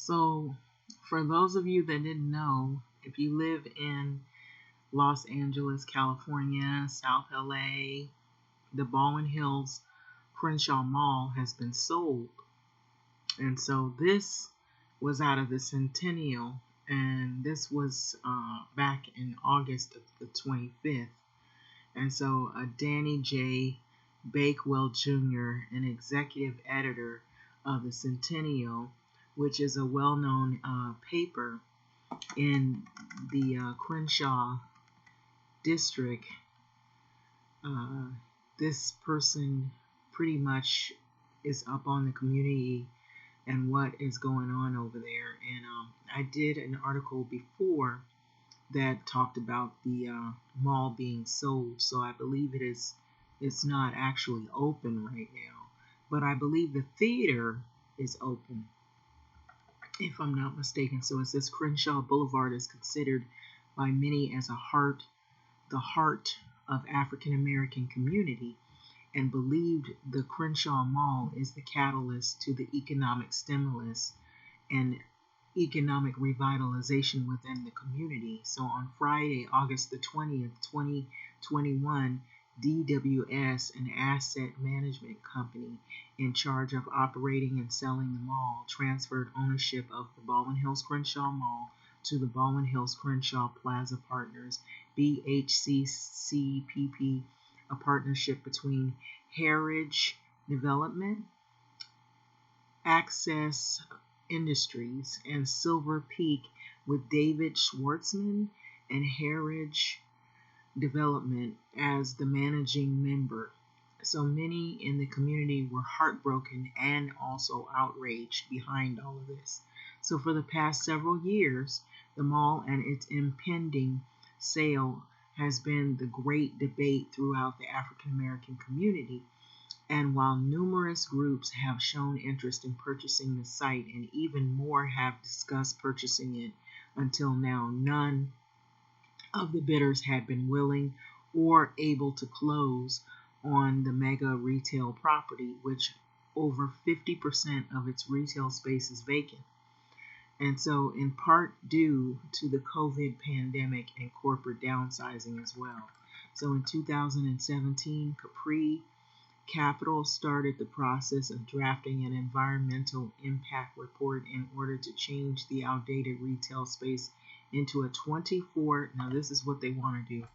So, for those of you that didn't know, if you live in Los Angeles, California, South LA, the Baldwin Hills Crenshaw Mall has been sold. And so this was out of the Centennial, and this was back in August of the 25th. And so Danny J. Bakewell Jr., an executive editor of the Centennial, which is a well-known paper in the Crenshaw district, this person pretty much is up on the community and what is going on over there. And I did an article before that talked about the mall being sold, so I believe it's not actually open right now, but I believe the theater is open, if I'm not mistaken. So it says Crenshaw Boulevard is considered by many as the heart of African American community, and believed the Crenshaw Mall is the catalyst to the economic stimulus and economic revitalization within the community. So on Friday, August the 20th, 2021, DWS, an asset management company in charge of operating and selling the mall, transferred ownership of the Baldwin Hills Crenshaw Mall to the Baldwin Hills Crenshaw Plaza Partners, BHCCPP, a partnership between Heritage Development, Access Industries, and Silver Peak, with David Schwartzman and Heritage Development as the managing member. So many in the community were heartbroken and also outraged behind all of this. So for the past several years, the mall and its impending sale has been the great debate throughout the African American community. And while numerous groups have shown interest in purchasing the site, and even more have discussed purchasing it, until now, none of the bidders had been willing or able to close on the mega retail property, which over 50% of its retail space is vacant. And so, in part due to the COVID pandemic and corporate downsizing as well. So in 2017, Capri Capital started the process of drafting an environmental impact report in order to change the outdated retail space into a now this is what they want to do,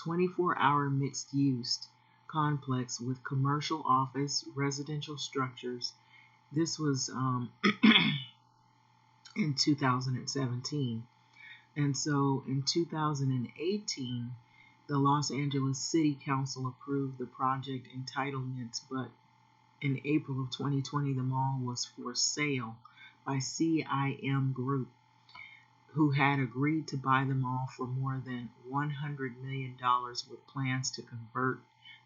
24-hour mixed-use complex with commercial, office, residential structures. This was in 2017. And so in 2018, the Los Angeles City Council approved the project entitlements, but in April of 2020, the mall was for sale by CIM Group, who had agreed to buy the mall for more than $100 million, with plans to convert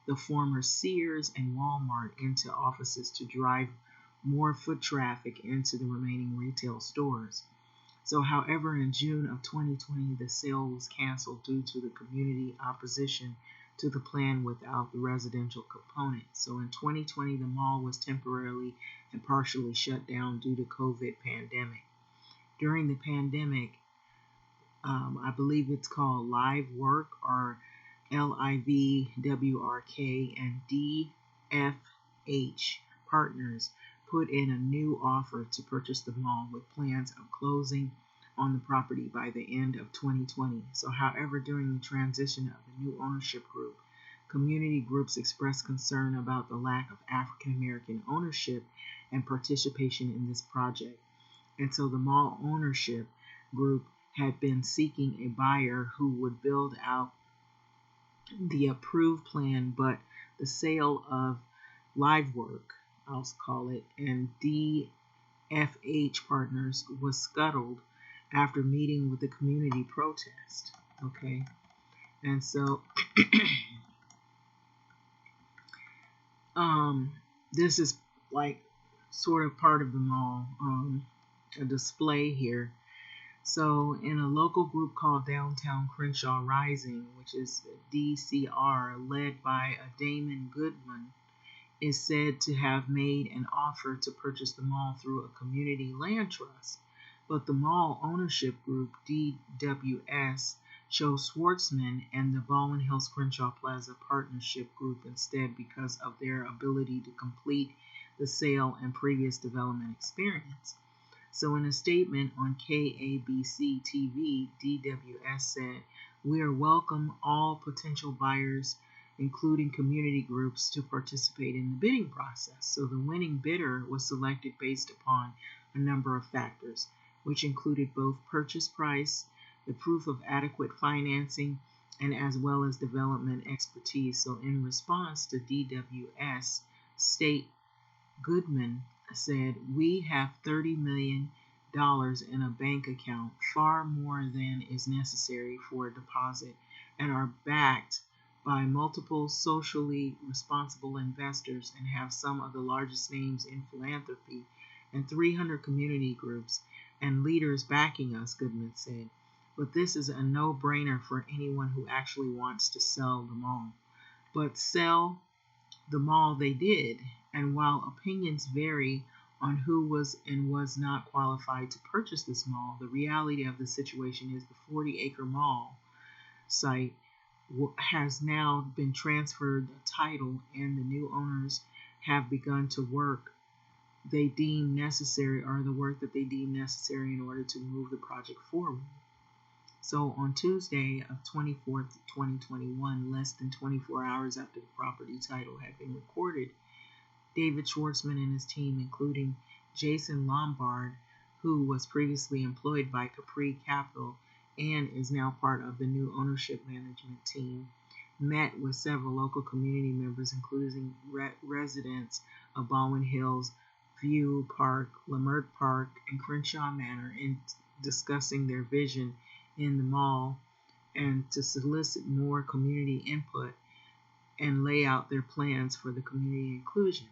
the former Sears and Walmart into offices to drive more foot traffic into the remaining retail stores. So, however, in June of 2020, the sale was canceled due to the community opposition to the plan without the residential component. So in 2020, the mall was temporarily and partially shut down due to COVID pandemic. During the pandemic, I believe it's called Live Work, or LIVWRK, and DFH Partners put in a new offer to purchase the mall, with plans of closing on the property by the end of 2020. So, however, during the transition of the new ownership group, community groups expressed concern about the lack of African American ownership and participation in this project. And so the mall ownership group had been seeking a buyer who would build out the approved plan, but the sale of Live Work, I'll call it, and DFH Partners was scuttled after meeting with the community protest. Okay, and so this is like sort of part of the mall, a display here. So in a local group called Downtown Crenshaw Rising, which is DCR, led by a Damon Goodwin, is said to have made an offer to purchase the mall through a community land trust. But the mall ownership group, DWS, chose Schwartzman and the Baldwin Hills Crenshaw Plaza Partnership Group instead because of their ability to complete the sale and previous development experience. So, in a statement on KABC TV, DWS said, "We are welcome all potential buyers, including community groups, to participate in the bidding process." So, the winning bidder was selected based upon a number of factors, which included both purchase price, the proof of adequate financing, and as well as development expertise. So, in response to DWS, State Goodman said, "We have $30 million in a bank account, far more than is necessary for a deposit, and are backed by multiple socially responsible investors and have some of the largest names in philanthropy and 300 community groups and leaders backing us," Goodman said. "But this is a no-brainer for anyone who actually wants to sell the mall." But sell the mall they did, and while opinions vary on who was and was not qualified to purchase this mall, the reality of the situation is the 40-acre mall site has now been transferred a title, and the new owners have begun to work they deem necessary, or the work that they deem necessary in order to move the project forward. So on Tuesday of 24th, 2021, less than 24 hours after the property title had been recorded, David Schwartzman and his team, including Jason Lombard, who was previously employed by Capri Capital and is now part of the new ownership management team, met with several local community members, including residents of Baldwin Hills, View Park, Lamert Park, and Crenshaw Manor, in discussing their vision in the mall and to solicit more community input and lay out their plans for the community inclusion.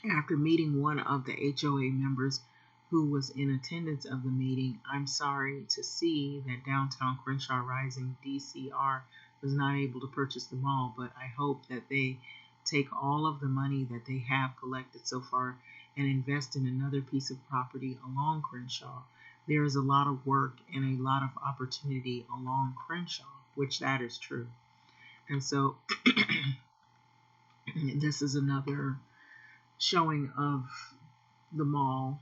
After meeting one of the HOA members who was in attendance of the meeting, "I'm sorry to see that Downtown Crenshaw Rising DCR was not able to purchase the mall, but I hope that they take all of the money that they have collected so far and invest in another piece of property along Crenshaw. There is a lot of work and a lot of opportunity along Crenshaw," which that is true. And so this is another showing of the mall.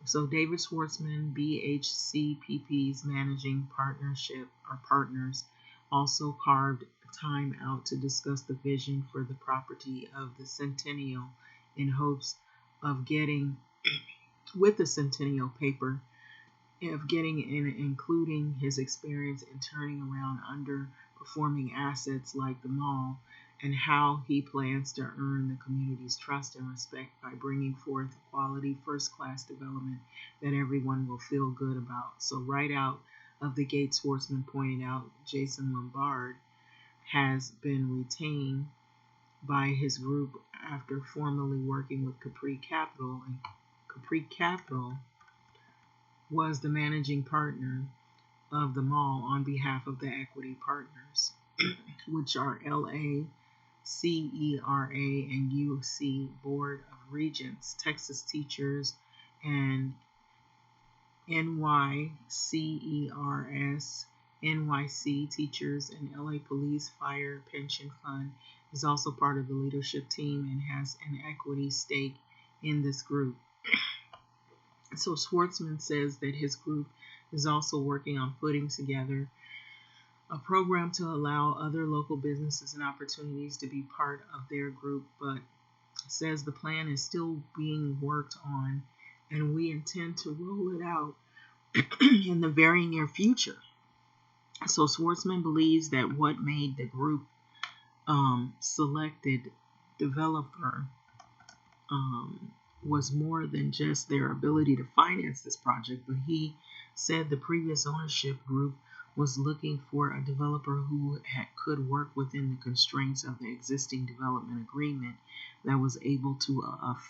So David Schwartzman, BHCPP's managing partnership or partners, also carved time out to discuss the vision for the property of the Centennial in hopes of getting with the Centennial paper of getting and including his experience in turning around underperforming assets like the mall, and how he plans to earn the community's trust and respect by bringing forth quality first-class development that everyone will feel good about. So right out of the gate, Schwartzman pointed out Jason Lombard has been retained by his group after formerly working with Capri Capital, and Capri Capital was the managing partner of the mall on behalf of the equity partners, which are LA, CERA, and UC Board of Regents, Texas Teachers, and NYCERS, NYC Teachers, and LA Police Fire Pension Fund is also part of the leadership team and has an equity stake in this group. So Schwartzman says that his group is also working on putting together a program to allow other local businesses and opportunities to be part of their group, but says the plan is still being worked on and we intend to roll it out in the very near future. So Schwartzman believes that what made the group selected developer was more than just their ability to finance this project, but he said the previous ownership group was looking for a developer who could work within the constraints of the existing development agreement that was able to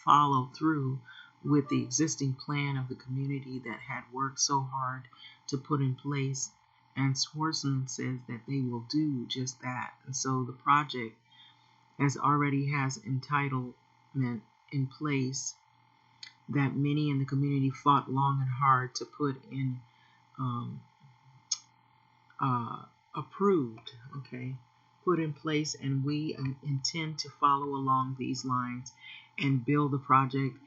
follow through with the existing plan of the community that had worked so hard to put in place. And Schwartzman says that they will do just that. And so the project already has entitlement in place that many in the community fought long and hard to put in um, uh, approved, okay, put in place, and we intend to follow along these lines and build a project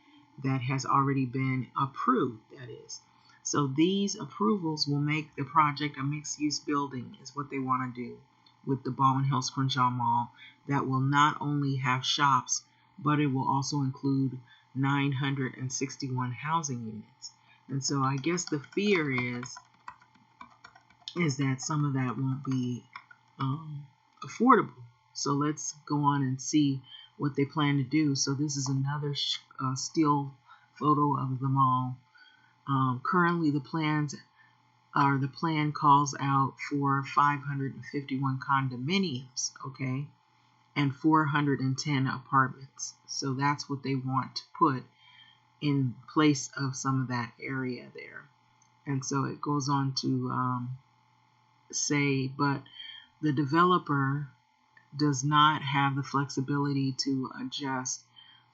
that has already been approved, that is. So these approvals will make the project a mixed-use building, is what they want to do with the Baldwin Hills Crenshaw Mall, that will not only have shops, but it will also include 961 housing units. And so I guess the fear is that some of that won't be affordable. So let's go on and see what they plan to do. So this is another still photo of the mall. Currently, the plan calls out for 551 condominiums, okay, and 410 apartments. So that's what they want to put in place of some of that area there. And so it goes on to say, but the developer does not have the flexibility to adjust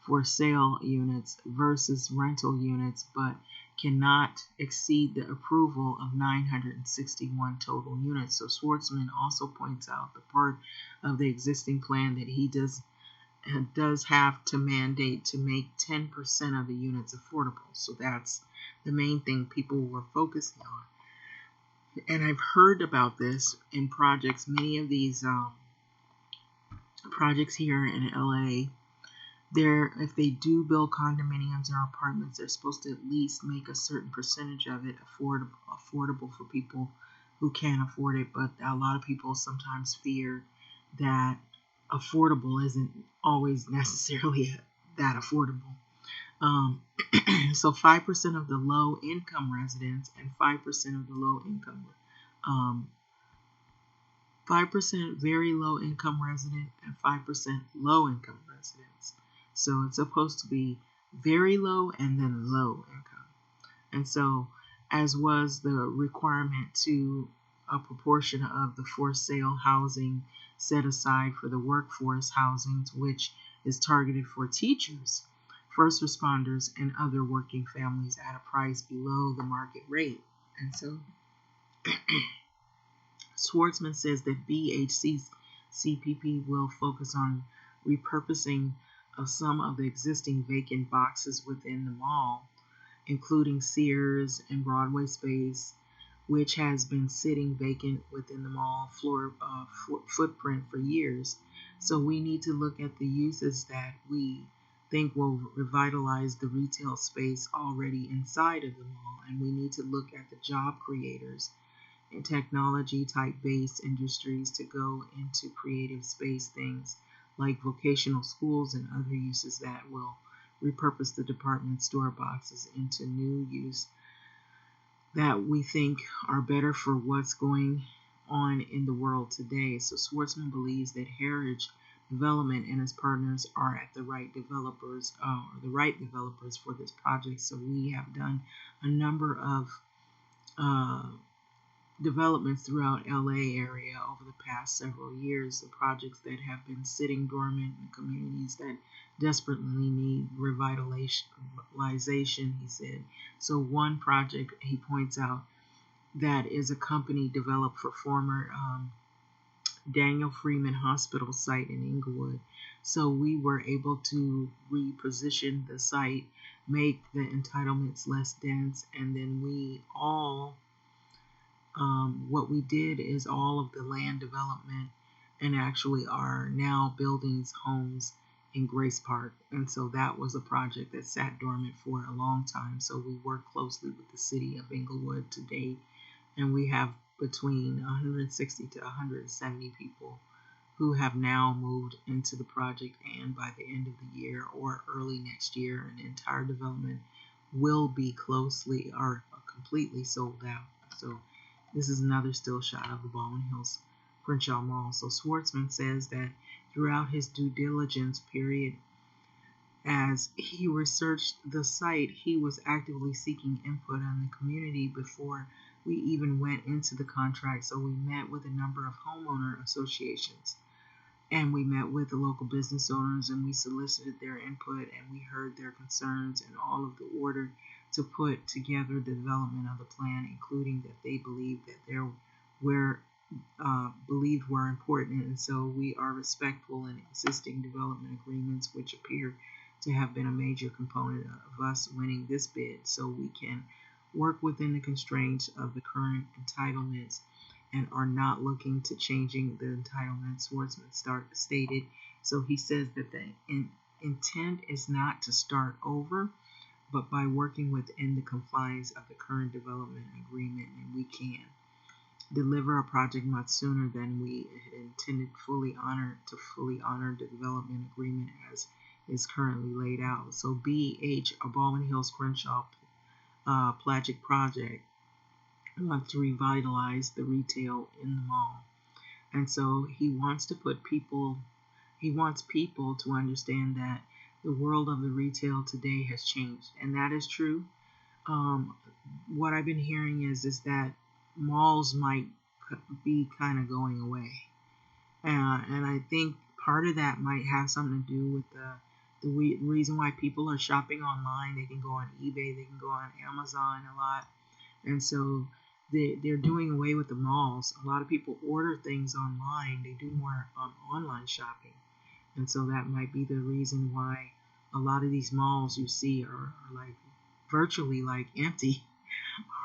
for sale units versus rental units, but cannot exceed the approval of 961 total units. So Schwartzman also points out the part of the existing plan that he does have to mandate to make 10% of the units affordable. So that's the main thing people were focusing on. And I've heard about this in projects. Many of these projects here in LA, if they do build condominiums or apartments, they're supposed to at least make a certain percentage of it affordable for people who can't afford it. But a lot of people sometimes fear that affordable isn't always necessarily that affordable. So 5% of the low income residents and 5% of the low income 5% very low income resident and 5% low income residents. So it's supposed to be very low and then low income. And so, as was the requirement to a proportion of the for sale housing set aside for the workforce housings, which is targeted for teachers, first responders, and other working families at a price below the market rate. And so Schwartzman says that BHC's CPP will focus on repurposing of some of the existing vacant boxes within the mall, including Sears and Broadway space, which has been sitting vacant within the mall floor footprint for years. So we need to look at the uses that we think will revitalize the retail space already inside of the mall, and we need to look at the job creators and technology type based industries to go into creative space things like vocational schools and other uses that will repurpose the department store boxes into new use that we think are better for what's going on in the world today. So Schwartzman believes that Heritage Development and its partners are at the right developers for this project. So we have done a number of developments throughout LA area over the past several years, the projects that have been sitting dormant in communities that desperately need revitalization, he said. So one project he points out that is a company developed for former Daniel Freeman Hospital site in Inglewood. So we were able to reposition the site, make the entitlements less dense, and then what we did is all of the land development and actually are now buildings, homes in Grace Park. And so that was a project that sat dormant for a long time. So we worked closely with the city of Inglewood to date, and we have between 160 to 170 people who have now moved into the project, and by the end of the year or early next year, an entire development will be closely or completely sold out. So this is another still shot of the Baldwin Hills Crenshaw Mall. So Schwartzman says that throughout his due diligence period, as he researched the site, he was actively seeking input on the community before we even went into the contract. So we met with a number of homeowner associations And we met with the local business owners and we solicited their input and we heard their concerns and all of the order to put together the development of the plan, including that they believed that there were believed were important. And so we are respectful in existing development agreements, which appear to have been a major component of us winning this bid, so we can work within the constraints of the current entitlements and are not looking to changing the entitlements, Schwartzman stated. So he says that the intent is not to start over, but by working within the confines of the current development agreement, and we can deliver a project much sooner than we had intended, fully honor the development agreement as is currently laid out. So BH, a Baldwin Hills Crenshaw Plagic project, wants to revitalize the retail in the mall. And so he wants people to understand that the world of the retail today has changed. And that is true. What I've been hearing is that malls might be kind of going away. And I think part of that might have something to do with the reason why people are shopping online. They can go on eBay, they can go on Amazon a lot. And so they're doing away with the malls. A lot of people order things online. They do more online shopping. And so that might be the reason why a lot of these malls you see are like virtually like empty,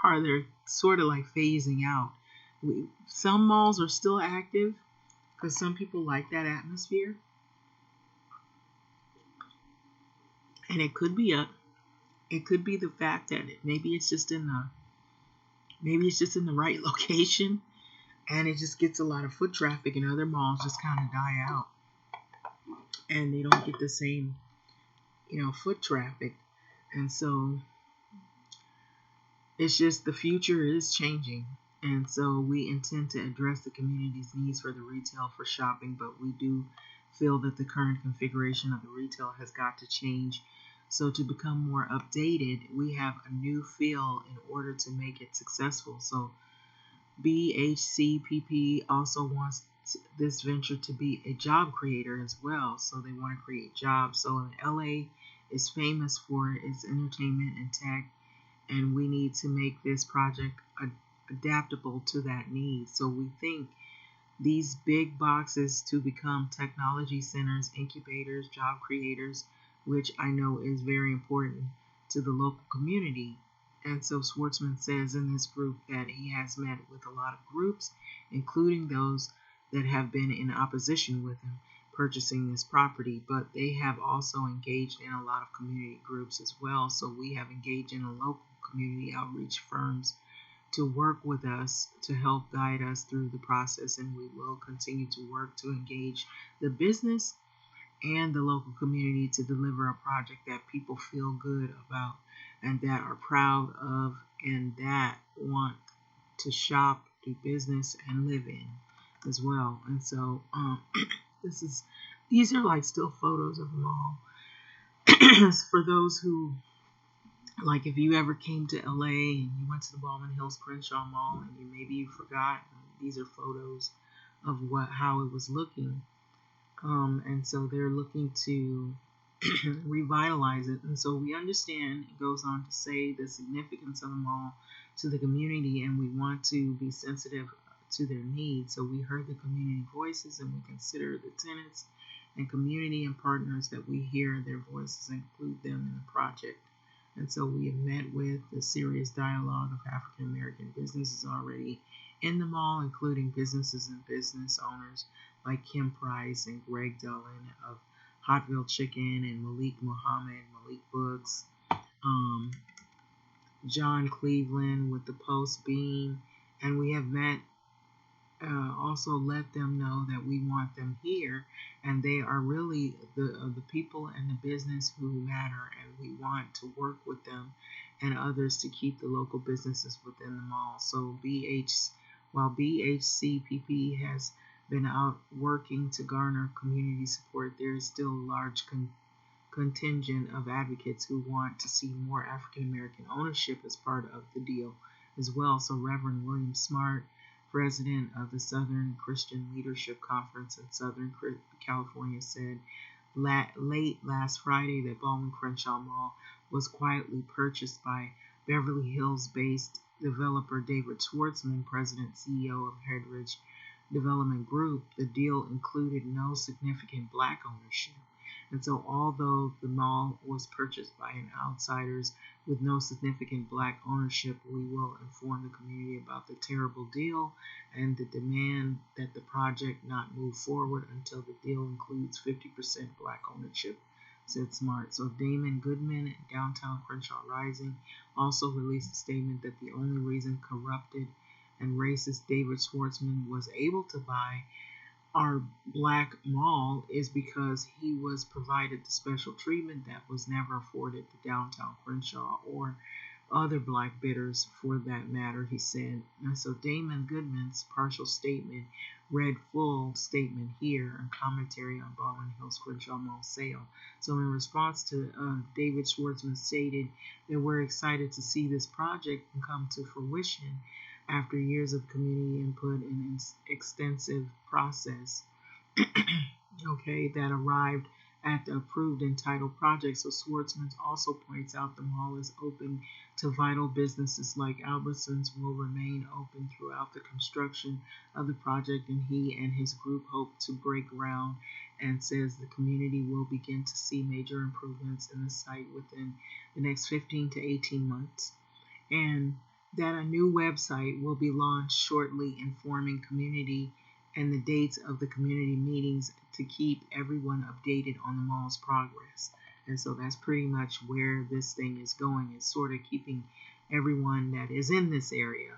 or they're sort of like phasing out. Some malls are still active because some people like that atmosphere. And it could be the fact that maybe it's just in the right location, and it just gets a lot of foot traffic, and other malls just kind of die out, and they don't get the same, foot traffic. And so it's just the future is changing. And so we intend to address the community's needs for the retail for shopping, but we do feel that the current configuration of the retail has got to change. So to become more updated, we have a new feel in order to make it successful. So BHCPP also wants this venture to be a job creator as well. So they want to create jobs. So LA is famous for its entertainment and tech, and we need to make this project adaptable to that need. So we think these big boxes to become technology centers, incubators, job creators, which I know is very important to the local community. And so Schwartzman says in this group that he has met with a lot of groups, including those that have been in opposition with him purchasing this property, but they have also engaged in a lot of community groups as well. So we have engaged in a local community outreach firms to work with us to help guide us through the process, and we will continue to work to engage the business and the local community to deliver a project that people feel good about and that are proud of and that want to shop, do business, and live in as well. And so these are like still photos of the mall. For those who, like, if you ever came to LA and you went to the Baldwin Hills Crenshaw Mall and maybe you forgot, these are photos of how it was looking. And so they're looking to revitalize it. And so we understand, it goes on to say, the significance of the mall to the community, and we want to be sensitive to their needs. So we heard the community voices, and we consider the tenants and community and partners that we hear their voices and include them in the project. And so we have met with the serious dialogue of African American businesses already in the mall, including businesses and business owners like Kim Price and Greg Dillon of Hotville Chicken, and Malik Muhammad, Malik Books, John Cleveland with the Post Bean. And we have met, also let them know that we want them here, and they are really the people and the business who matter, and we want to work with them and others to keep the local businesses within the mall. So while BHCPP has been out working to garner community support, there is still a large contingent of advocates who want to see more African American ownership as part of the deal as well. So Reverend William Smart president of the Southern Christian Leadership Conference in Southern California, said late last Friday that Baldwin Crenshaw Mall was quietly purchased by Beverly Hills-based developer David Schwartzman, president CEO of Headridge Development Group. The deal included no significant black ownership. And so although the mall was purchased by an outsiders with no significant black ownership, we will inform the community about the terrible deal and the demand that the project not move forward until the deal includes 50% black ownership, said Smart. So Damon Goodman, Downtown Crenshaw Rising, also released a statement that the only reason corrupted and racist David Schwartzman was able to buy our black mall is because he was provided the special treatment that was never afforded to Downtown Crenshaw or other black bidders for that matter, he said. And so Damon Goodman's partial statement read full statement here and commentary on Baldwin Hills Crenshaw Mall sale. So in response to David Schwartzman stated that we're excited to see this project come to fruition after years of community input and an extensive process that arrived at the approved entitled project. So Schwartzman also points out the mall is open to vital businesses like Albertsons will remain open throughout the construction of the project, and he and his group hope to break ground and says the community will begin to see major improvements in the site within the next 15 to 18 months. And that a new website will be launched shortly informing community and the dates of the community meetings to keep everyone updated on the mall's progress. And so that's pretty much where this thing is going, is sort of keeping everyone that is in this area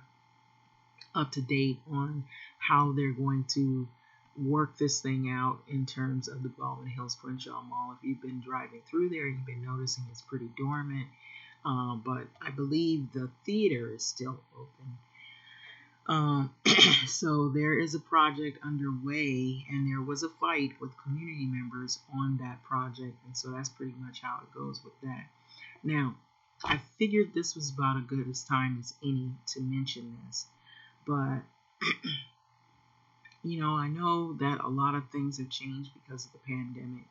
up to date on how they're going to work this thing out in terms of the Baldwin Hills Crenshaw Mall. If you've been driving through there, you've been noticing it's pretty dormant. But I believe the theater is still open. So there is a project underway, and there was a fight with community members on that project, and so that's pretty much how it goes with that. Now, I figured this was about as good as time as any to mention this, but I know that a lot of things have changed because of the pandemic,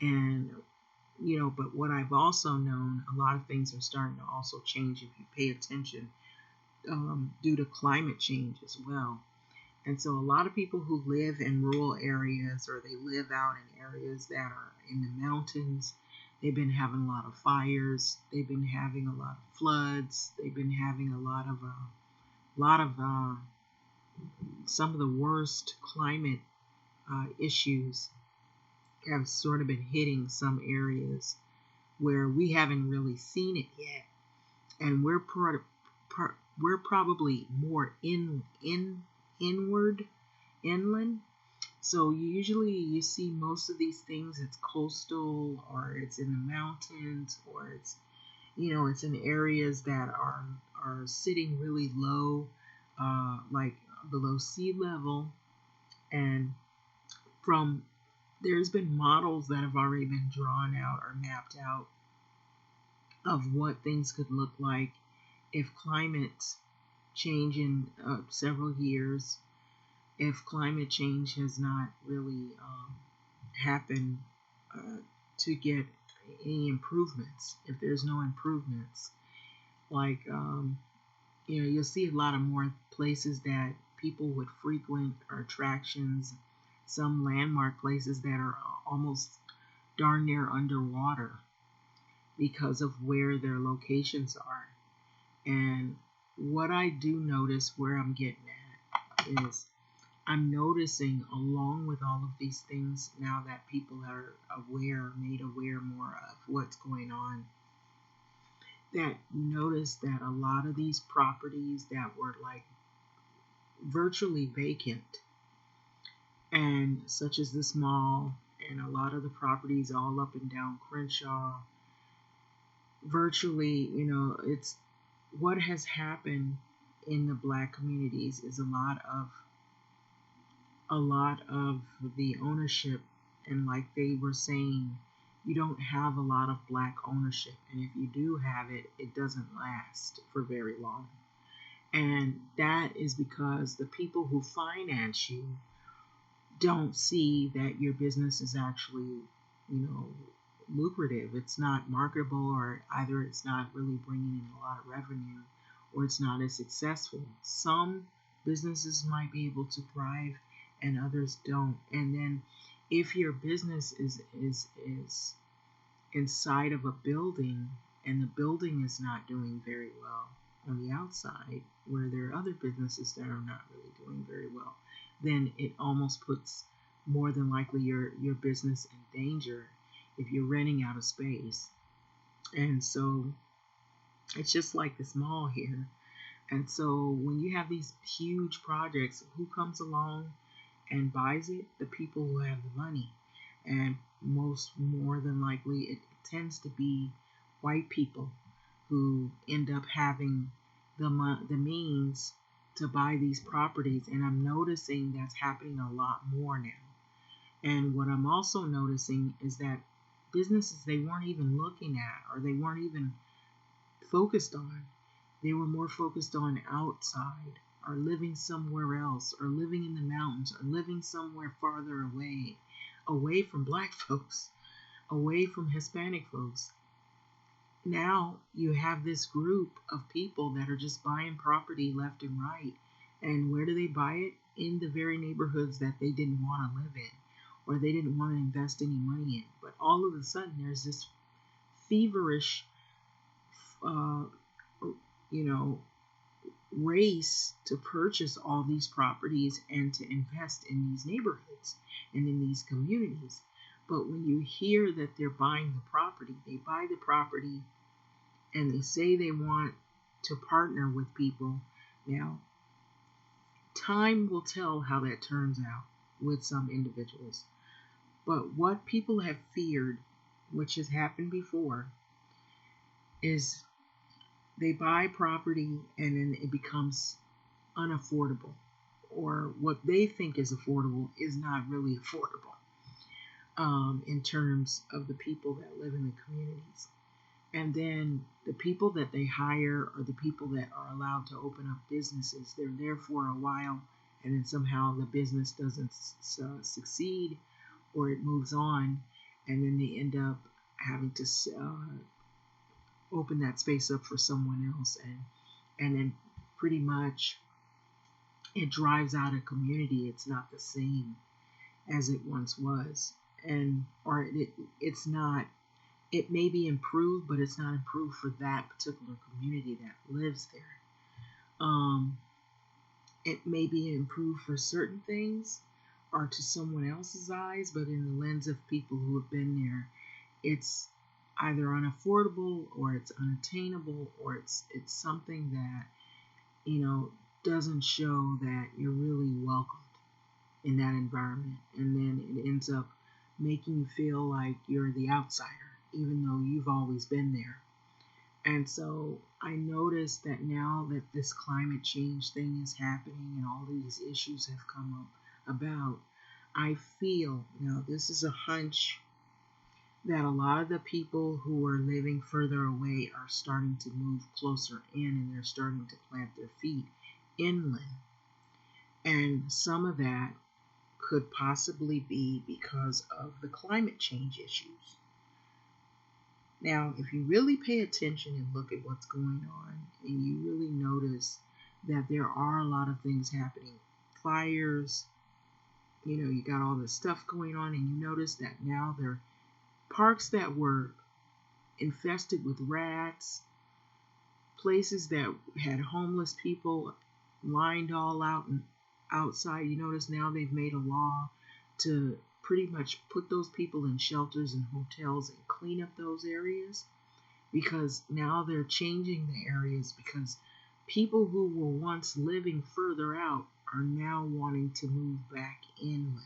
and but what I've also known, a lot of things are starting to also change if you pay attention due to climate change as well. And so a lot of people who live in rural areas or they live out in areas that are in the mountains, they've been having a lot of fires, they've been having a lot of floods, they've been having a lot of some of the worst climate issues have sort of been hitting some areas where we haven't really seen it yet, and we're probably more inland. So usually you see most of these things, it's coastal or it's in the mountains or it's it's in areas that are sitting really low, like below sea level. And there's been models that have already been drawn out or mapped out of what things could look like if climate change in several years, if climate change has not really happened to get any improvements. If there's no improvements, like you'll see a lot of more places that people would frequent or attractions, some landmark places that are almost darn near underwater because of where their locations are. And what I do notice, where I'm getting at, is I'm noticing, along with all of these things, now that people are made aware more of what's going on, that notice that a lot of these properties that were like virtually vacant, and such as this mall and a lot of the properties all up and down Crenshaw, virtually, it's what has happened in the black communities is a lot of the ownership, and like they were saying, you don't have a lot of black ownership, and if you do have it, it doesn't last for very long. And that is because the people who finance you don't see that your business is actually, lucrative. It's not marketable, or either it's not really bringing in a lot of revenue, or it's not as successful. Some businesses might be able to thrive and others don't. And then if your business is inside of a building and the building is not doing very well on the outside, where there are other businesses that are not really doing very well, then it almost puts more than likely your business in danger if you're renting out a space. And so it's just like this mall here. And so when you have these huge projects, who comes along and buys it? The people who have the money. And more than likely, it tends to be white people who end up having the means to buy these properties. And I'm noticing that's happening a lot more now. And what I'm also noticing is that businesses they weren't even looking at, or they weren't even focused on, they were more focused on outside, or living somewhere else, or living in the mountains, or living somewhere farther away from black folks, away from Hispanic folks. Now you have this group of people that are just buying property left and right. And where do they buy it? In the very neighborhoods that they didn't want to live in, or they didn't want to invest any money in. But all of a sudden there's this feverish you know, race to purchase all these properties and to invest in these neighborhoods and in these communities. But when you hear that they're buying the property, they buy the property and they say they want to partner with people. Now, time will tell how that turns out with some individuals. But what people have feared, which has happened before, is they buy property and then it becomes unaffordable, or what they think is affordable is not really affordable in terms of the people that live in the communities. And then the people that they hire, or the people that are allowed to open up businesses, they're there for a while, and then somehow the business doesn't succeed, or it moves on, and then they end up having to open that space up for someone else, and then pretty much it drives out a community. It's not the same as it once was, it's not. It may be improved, but it's not improved for that particular community that lives there. It may be improved for certain things or to someone else's eyes, but in the lens of people who have been there, it's either unaffordable, or it's unattainable, or it's something that doesn't show that you're really welcomed in that environment, and then it ends up making you feel like you're the outsider, even though you've always been there. And so I noticed that now that this climate change thing is happening and all these issues have come up about, I feel, now this is a hunch, that a lot of the people who are living further away are starting to move closer in, and they're starting to plant their feet inland. And some of that could possibly be because of the climate change issues. Now, if you really pay attention and look at what's going on, and you really notice that there are a lot of things happening, fires, you got all this stuff going on, and you notice that now there are parks that were infested with rats, places that had homeless people lined all out and outside. You notice now they've made a law to pretty much put those people in shelters and hotels and clean up those areas, because now they're changing the areas, because people who were once living further out are now wanting to move back inland.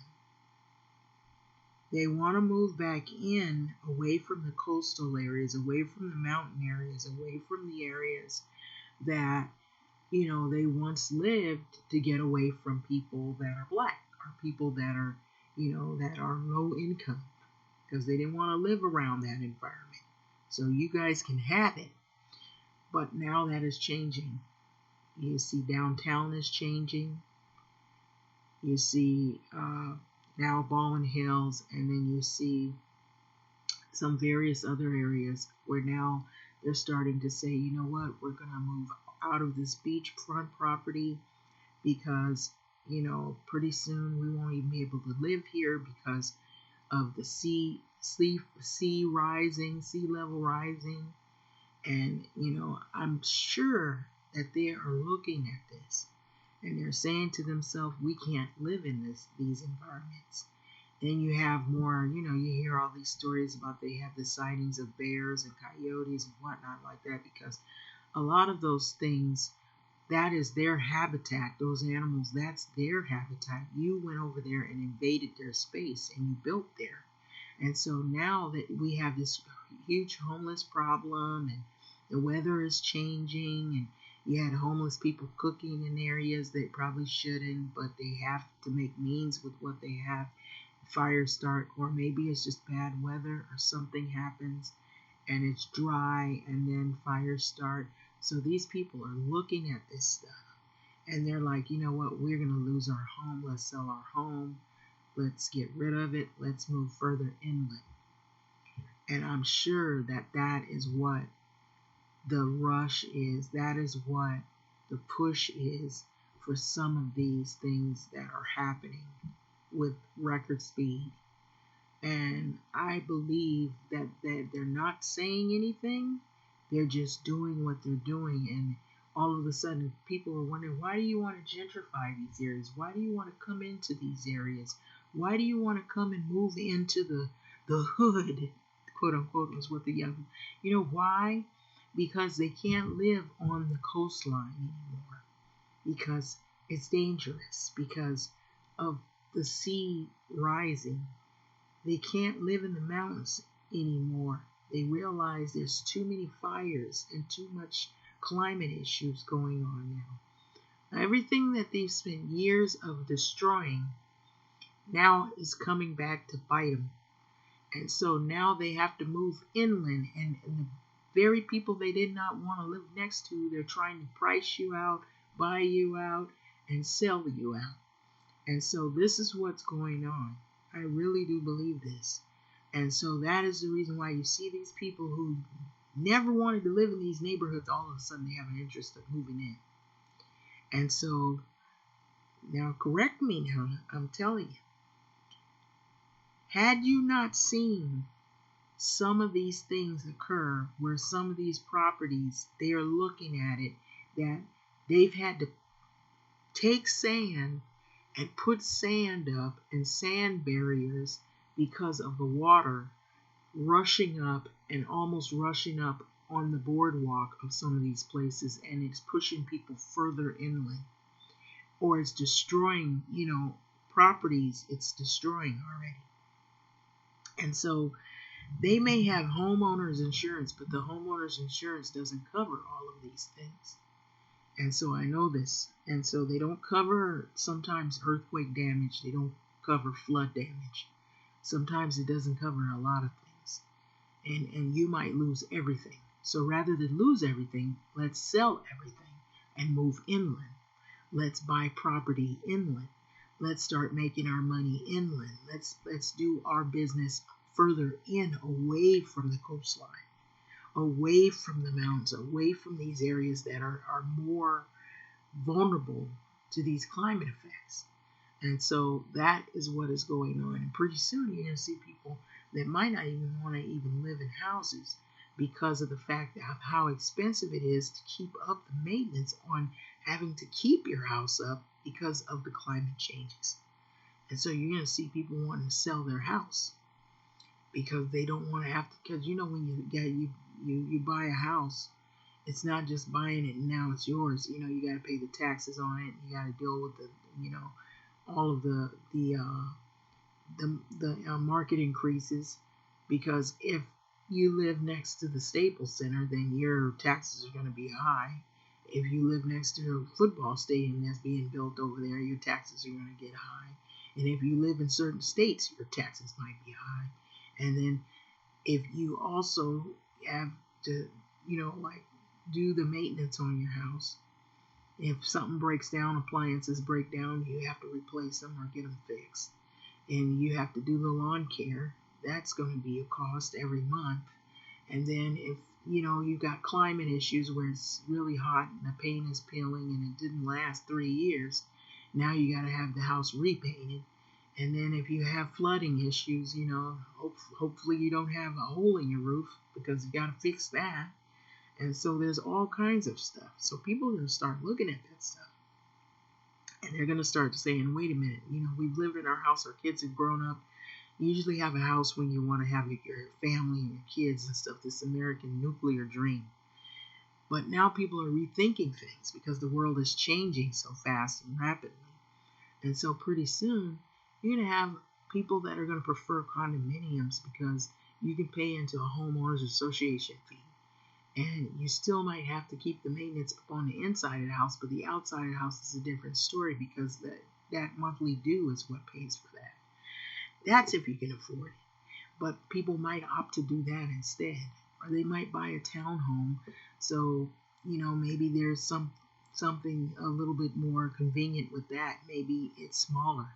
They want to move back in, away from the coastal areas, away from the mountain areas, away from the areas that, they once lived, to get away from people that are black, or people that are, that are low income, because they didn't want to live around that environment. So you guys can have it. But now that is changing. You see downtown is changing. You see now Baldwin Hills, and then you see some various other areas where now they're starting to say, you know what, we're going to move out of this beachfront property because, pretty soon we won't even be able to live here because of the sea rising, sea level rising. And, I'm sure that they are looking at this and they're saying to themselves, we can't live in these environments. Then you have more, you hear all these stories about they have the sightings of bears and coyotes and whatnot like that, because a lot of those things, that is their habitat. Those animals, that's their habitat. You went over there and invaded their space and you built there. And so now that we have this huge homeless problem and the weather is changing and you had homeless people cooking in areas they probably shouldn't, but they have to make means with what they have. Fires start, or maybe it's just bad weather or something happens and it's dry and then fires start. So these people are looking at this stuff and they're like, you know what, we're going to lose our home. Let's sell our home. Let's get rid of it. Let's move further inland. And I'm sure that that is what the rush is. That is what the push is for some of these things that are happening with record speed. And I believe that they're not saying anything. They're just doing what they're doing. And all of a sudden, people are wondering, why do you want to gentrify these areas? Why do you want to come into these areas? Why do you want to come and move into the hood, quote unquote, was what the young, why? Because they can't live on the coastline anymore. Because it's dangerous. Because of the sea rising. They can't live in the mountains anymore. They realize there's too many fires and too much climate issues going on now. Everything that they've spent years of destroying now is coming back to bite them. And so now they have to move inland, and the very people they did not want to live next to, they're trying to price you out, buy you out, and sell you out. And so this is what's going on. I really do believe this. And so that is the reason why you see these people who never wanted to live in these neighborhoods, all of a sudden they have an interest of moving in. And so, now correct me now, I'm telling you. Had you not seen some of these things occur where some of these properties, they are looking at it, that they've had to take sand and put sand up and sand barriers because of the water rushing up and almost rushing up on the boardwalk of some of these places, and it's pushing people further inland, or it's destroying, properties it's destroying already. And so they may have homeowners insurance, but the homeowners insurance doesn't cover all of these things. And so I know this. And so they don't cover sometimes earthquake damage. They don't cover flood damage. Sometimes it doesn't cover a lot of things. And you might lose everything. So rather than lose everything, let's sell everything and move inland. Let's buy property inland. Let's start making our money inland. Let's do our business further in, away from the coastline, away from the mountains, away from these areas that are more vulnerable to these climate effects. And so that is what is going on. And pretty soon you're going to see people that might not even want to even live in houses because of the fact of how expensive it is to keep up the maintenance on having to keep your house up because of the climate changes. And so you're going to see people wanting to sell their house because they don't want to have to, because when you buy a house, it's not just buying it and now it's yours. You got to pay the taxes on it. You got to deal with all of the market increases, because if you live next to the Staples Center, then your taxes are going to be high. If you live next to a football stadium that's being built over there, your taxes are going to get high. And if you live in certain states, your taxes might be high. And then if you also have to, do the maintenance on your house, If something breaks down, appliances break down, you have to replace them or get them fixed. And you have to do the lawn care. That's going to be a cost every month. And then if you've got climate issues where it's really hot and the paint is peeling and it didn't last 3 years, now you got to have the house repainted. And then if you have flooding issues, hopefully you don't have a hole in your roof because you got to fix that. And so there's all kinds of stuff. So people are going to start looking at that stuff. And they're going to start saying, wait a minute, we've lived in our house, our kids have grown up. You usually have a house when you want to have your family and your kids and stuff, this American nuclear dream. But now people are rethinking things because the world is changing so fast and rapidly. And so pretty soon, you're going to have people that are going to prefer condominiums because you can pay into a homeowners association fee. And you still might have to keep the maintenance up on the inside of the house, but the outside of the house is a different story because that monthly due is what pays for that. That's if you can afford it. But people might opt to do that instead. Or they might buy a townhome. So, maybe there's something a little bit more convenient with that. Maybe it's smaller.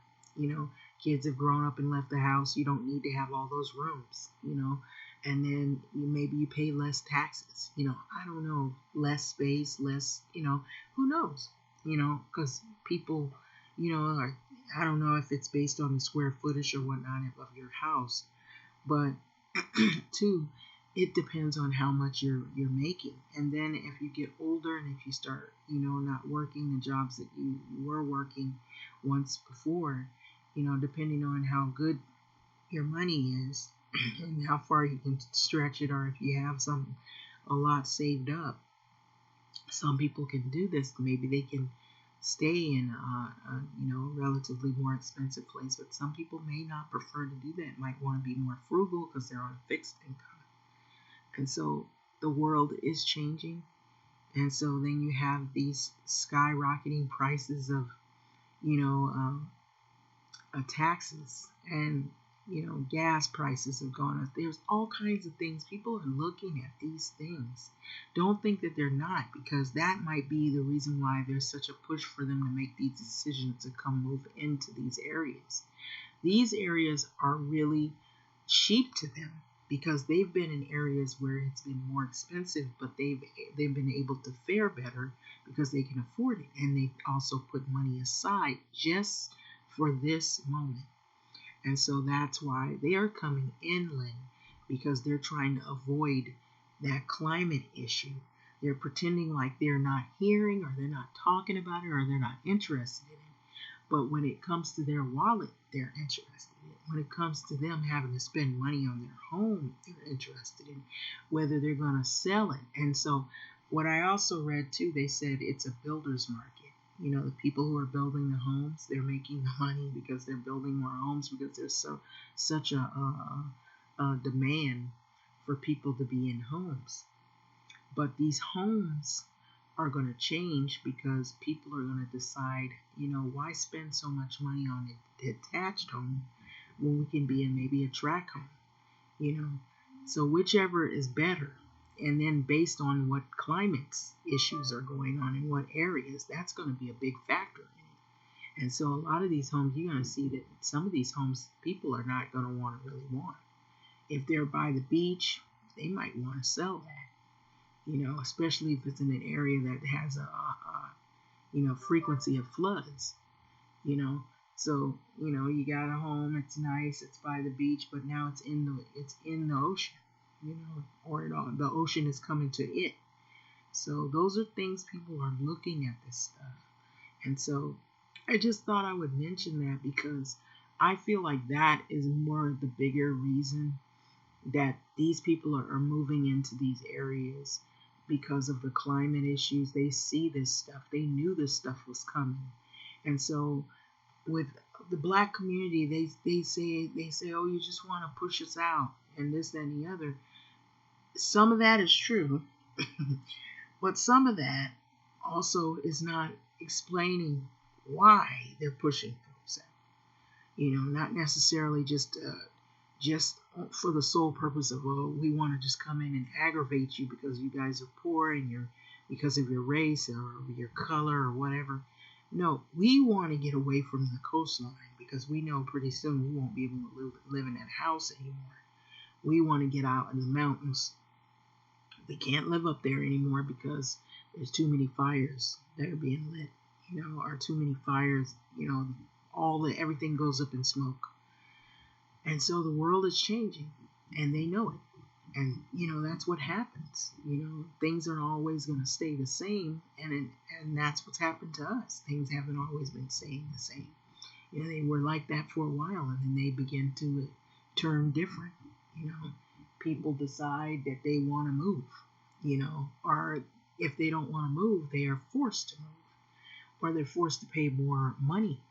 Kids have grown up and left the house. You don't need to have all those rooms, And then maybe you pay less taxes. I don't know. Less space, less, who knows? Because people, are, I don't know if it's based on the square footage or whatnot of your house. But, two, it depends on how much you're making. And then if you get older and if you start, not working the jobs that you were working once before, depending on how good your money is and how far you can stretch it, or if you have a lot saved up, some people can do this. Maybe they can stay in a relatively more expensive place, but some people may not prefer to do that. Might want to be more frugal because they're on a fixed income. And so the world is changing, and so then you have these skyrocketing prices of taxes, and gas prices have gone up. There's all kinds of things. People are looking at these things. Don't think that they're not, because that might be the reason why there's such a push for them to make these decisions to come move into these areas. These areas are really cheap to them because they've been in areas where it's been more expensive, but they've been able to fare better because they can afford it, and they also put money aside just for this moment. And so that's why they are coming inland, because they're trying to avoid that climate issue. They're pretending like they're not hearing, or they're not talking about it, or they're not interested in it. But when it comes to their wallet, they're interested in it. When it comes to them having to spend money on their home, they're interested in whether they're going to sell it. And so what I also read too, they said it's a builder's market. The people who are building the homes, they're making the money because they're building more homes, because there's such a demand for people to be in homes. But these homes are going to change because people are going to decide, why spend so much money on a detached home when we can be in maybe a tract home, So whichever is better. And then based on what climate issues are going on in what areas, that's going to be a big factor in it. And so a lot of these homes, you're going to see that some of these homes people are not going to really want. If they're by the beach, they might want to sell that, especially if it's in an area that has a frequency of floods, So, you got a home, it's nice, it's by the beach, but now it's in the ocean. Or the ocean is coming to it. So those are things people are looking at this stuff. And so I just thought I would mention that because I feel like that is more the bigger reason that these people are moving into these areas, because of the climate issues. They see this stuff. They knew this stuff was coming. And so with the Black community, they say, oh, you just want to push us out and this, that, and the other. Some of that is true, but some of that also is not explaining why they're pushing folks out. Not necessarily just for the sole purpose of, well, we want to just come in and aggravate you because you guys are poor and you're because of your race or your color or whatever. No, we want to get away from the coastline because we know pretty soon we won't be able to live in that house anymore. We want to get out in the mountains. We can't live up there anymore because there's too many fires that are being lit, or too many fires, everything goes up in smoke. And so the world is changing, and they know it. And, that's what happens. Things aren't always going to stay the same, and that's what's happened to us. Things haven't always been staying the same. They were like that for a while, and then they begin to turn different. People decide that they want to move, or if they don't want to move, they are forced to move, or they're forced to pay more money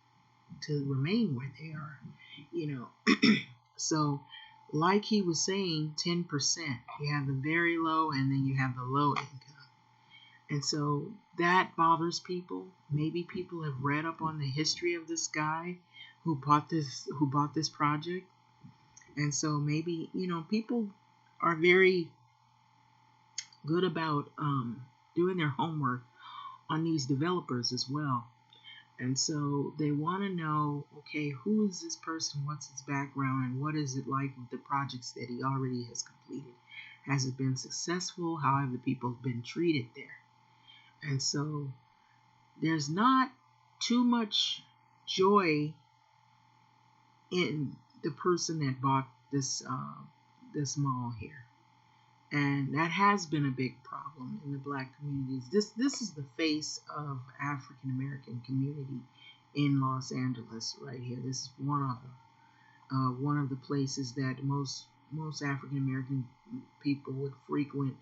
to remain where they are, So, like he was saying, 10%, you have the very low and then you have the low income. And so that bothers people. Maybe people have read up on the history of this guy who bought this project. And so maybe, people are very good about doing their homework on these developers as well. And so they want to know, okay, who is this person? What's his background? And what is it like with the projects that he already has completed? Has it been successful? How have the people been treated there? And so there's not too much joy in the person that bought this mall here. And that has been a big problem in the Black communities. This is the face of African American community in Los Angeles right here. This is one of them. One of the places that most African American people would frequent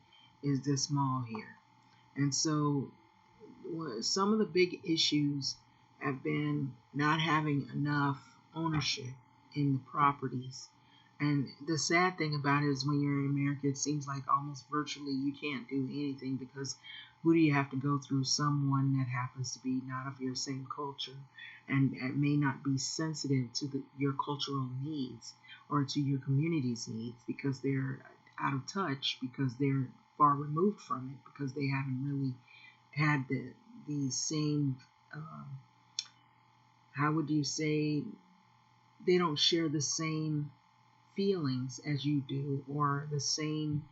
is this mall here. And so some of the big issues have been not having enough ownership in the properties. And the sad thing about it is when you're in America, it seems like almost virtually you can't do anything because who do you have to go through? Someone that happens to be not of your same culture and may not be sensitive to your cultural needs or to your community's needs because they're out of touch, because they're far removed from it, because they haven't really had the same, how would you say, they don't share the same feelings as you do or the same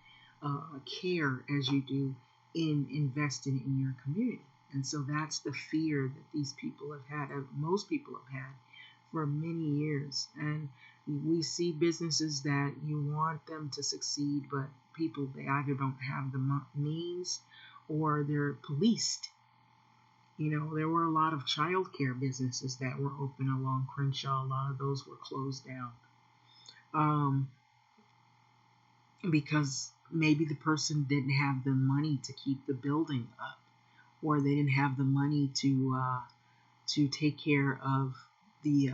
care as you do in investing in your community. And so that's the fear that these people have had, most people have had for many years. And we see businesses that you want them to succeed, but people, they either don't have the means or they're policed. There were a lot of childcare businesses that were open along Crenshaw. A lot of those were closed down. Because maybe the person didn't have the money to keep the building up, or they didn't have the money to take care of the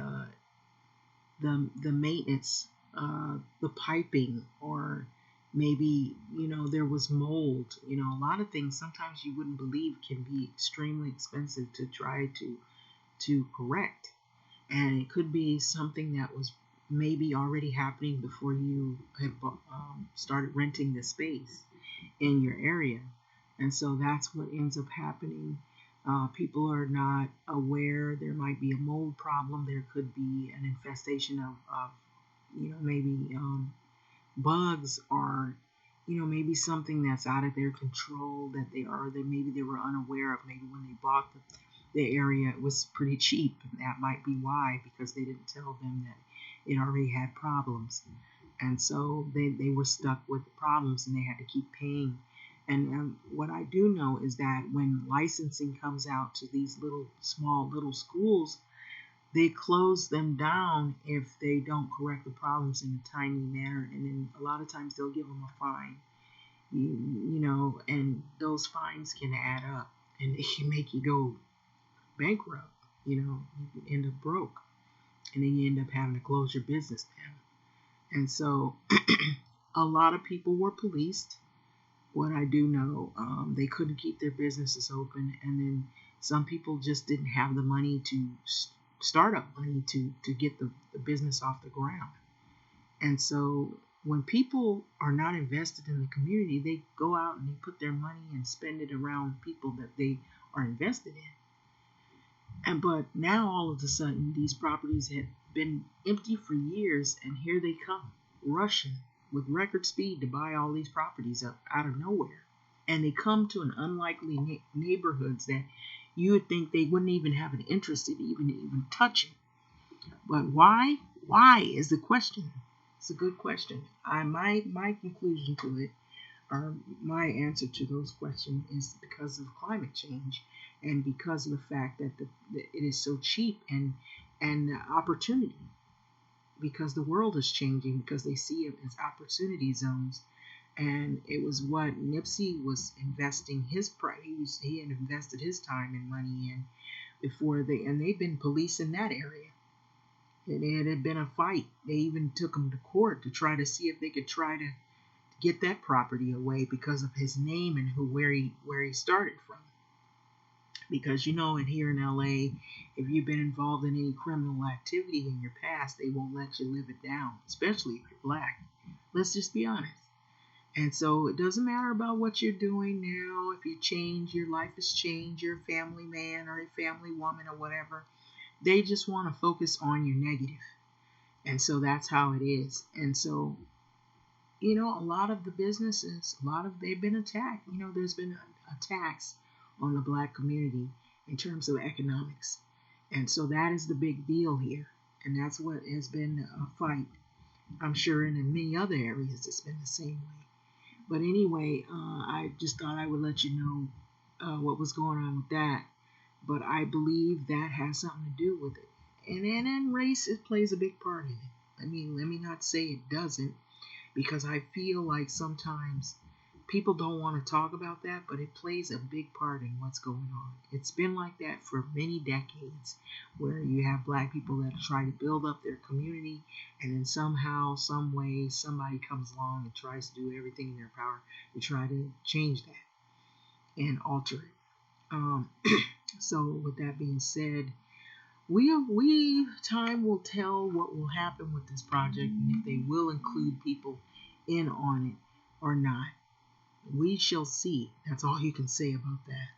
maintenance, the piping, or maybe there was mold. A lot of things sometimes you wouldn't believe can be extremely expensive to try to correct, and it could be something that was maybe already happening before you had started renting the space in your area. And so that's what ends up happening. People are not aware there might be a mold problem. There could be an infestation of maybe bugs, or maybe something that's out of their control that maybe they were unaware of. Maybe when they bought the area, it was pretty cheap, and that might be why, because they didn't tell them that it already had problems. And so they were stuck with the problems and they had to keep paying. And what I do know is that when licensing comes out to these small little schools, they close them down if they don't correct the problems in a timely manner. And then a lot of times they'll give them a fine, and those fines can add up and they can make you go bankrupt. You can end up broke. And then you end up having to close your business down. And so a lot of people were policed. What I do know, they couldn't keep their businesses open. And then some people just didn't have the money to start up money to get the business off the ground. And so when people are not invested in the community, they go out and they put their money and spend it around people that they are invested in. And but now all of a sudden these properties have been empty for years, and here they come rushing with record speed to buy all these properties up out of nowhere. And they come to an unlikely neighborhoods that you would think they wouldn't even have an interest in even touching. But why? Why is the question. It's a good question. My conclusion to it, or my answer to those questions, is because of climate change, and because of the fact that it is so cheap, and opportunity, because the world is changing, because they see it as opportunity zones. And it was what Nipsey was investing his he had invested his time and money in before they've been policing that area. It had been a fight. They even took him to court to try to see if they could try to get that property away because of his name and where he started from. Because and here in LA, if you've been involved in any criminal activity in your past, they won't let you live it down, especially if you're black. Let's just be honest. And so it doesn't matter about what you're doing now. If you change, your life has changed, you're a family man or a family woman or whatever. They just want to focus on your negative. And so that's how it is. And so, a lot of the businesses, they've been attacked. There's been attacks on the black community in terms of economics. And so that is the big deal here. And that's what has been a fight. I'm sure in many other areas it's been the same way. But anyway, I just thought I would let you know what was going on with that. But I believe that has something to do with it. And race, it plays a big part in it. I mean, let me not say it doesn't, because I feel like sometimes people don't want to talk about that, but it plays a big part in what's going on. It's been like that for many decades, where you have black people that try to build up their community, and then somehow, some way, somebody comes along and tries to do everything in their power to try to change that and alter it. So with that being said, time will tell what will happen with this project, and if they will include people in on it or not. We shall see. That's all you can say about that.